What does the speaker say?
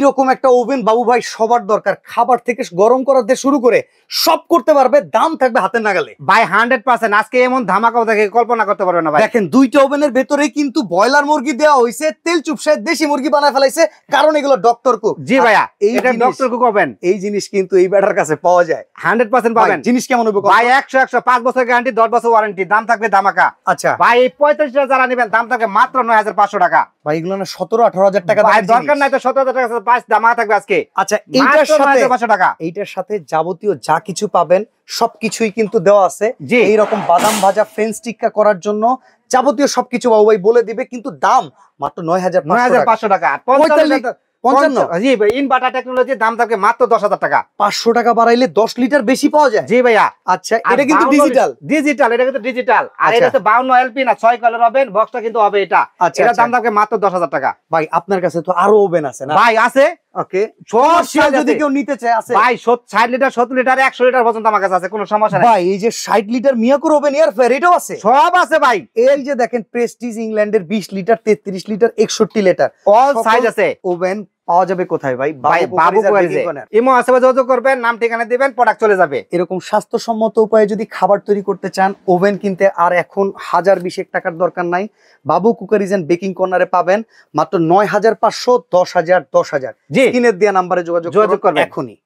এইরকম একটা ওভেন বাবু ভাই সবার দরকার, খাবার থেকে গরম করা দিয়ে শুরু করে সব করতে পারবে, দাম থাকবে হাতের নাগালে ভাই 100% আজকে এমন ধামাকা দেখে কল্পনা করতে পারবে না ভাই। দেখেন দুইটা ওভেনের ভেতরে কিন্তু ব্রয়লার মুরগি দেওয়া হয়েছে, তেল চুপসায় দেশি মুরগি বানায় ফেলাইছে, কারণ এগুলো ডক্টর কুক। জি ভাইয়া, এই এটা ডক্টর কুক ওভেন, এই জিনিস কিন্তু এই ব্যাটার কাছে পাওয়া যায় 100% পাবেন। জিনিস কেমন হবে ভাই? 100 5 বছর গ্যারান্টি, 10 বছর ওয়ারেন্টি, দাম থাকবে ধামাকা। আচ্ছা ভাই এই 45টা যারা নেবেন দাম থাকবে মাত্র 9500 টাকা। ভাই এগুলো না 17-18 টাকা ভাই দামের দরকার জিনিস। নাই তো 17000 টাকা প্রাইস ধামাকা থাকবে আজকে। আচ্ছা এইটার সাথে 9500 টাকা। এইটার সাথে যাবতীয় যা কিছু পাবেন সবকিছুই কিন্তু দেওয়া আছে। জি। এইরকম বাদাম ভাজা ফ্রেঞ্চ টিক্কা করার জন্য যাবতীয় সবকিছু বাবু ভাই বলে দিবে, কিন্তু দাম মাত্র 9500 টাকা। 55 জি ভাই, ইনভার্টার টেকনোলজি, দাম থাকবে মাত্র 10000 টাকা। 500 টাকা বাড়াইলে 10 লিটার বেশি পাওয়া যায়। জি ভাইয়া। আচ্ছা এটা কিন্তু ডিজিটাল, এটা কিন্তু ডিজিটাল। আর আচ্ছা। এটা তো 52 এলপি না, 6 কয়েলের ওভেন, বক্সটা কিন্তু হবে এটা। আচ্ছা, এটার আচ্ছা। দাম থাকবে মাত্র 10000 টাকা। ভাই আপনার কাছে তো আরো ওভেন আছে না? ভাই আছে, ওকে সব যদি কেউ নিতে চায় আছে ভাই 60 লিটার, 70 লিটার, 100 লিটার পর্যন্ত আমার কাছে আছে, কোনো সমস্যা নাই ভাই। এই যে 60 লিটার মিয়াকোর ওভেন এয়ার ফ্রায়ার এটাও আছে, সব আছে ভাই। এই যে দেখেন প্রেস্টিজ ইংল্যান্ডের 20 litre, 33 litre, 61 litre all size আছে। ওভেন পাওয়া যাবে কোথায় ভাই? ভাই বাবু কোয়ারিজে ইমো আছে, যোগাযোগ করবেন, নাম ঠিকানা দিবেন, প্রোডাক্ট চলে যাবে। এরকম স্বাস্থ্যসম্মত উপায়ে যদি খাবার তৈরি করতে চান, ওভেন কিনতে আর এখন 1020 টাকার দরকার নাই। বাবু কুকারিজ এন্ড বেকিং কর্নারে পাবেন মাত্র 9500, 10000, 10000। জি, স্ক্রিনে দেয়া নম্বরে যোগাযোগ করবেন এখনই।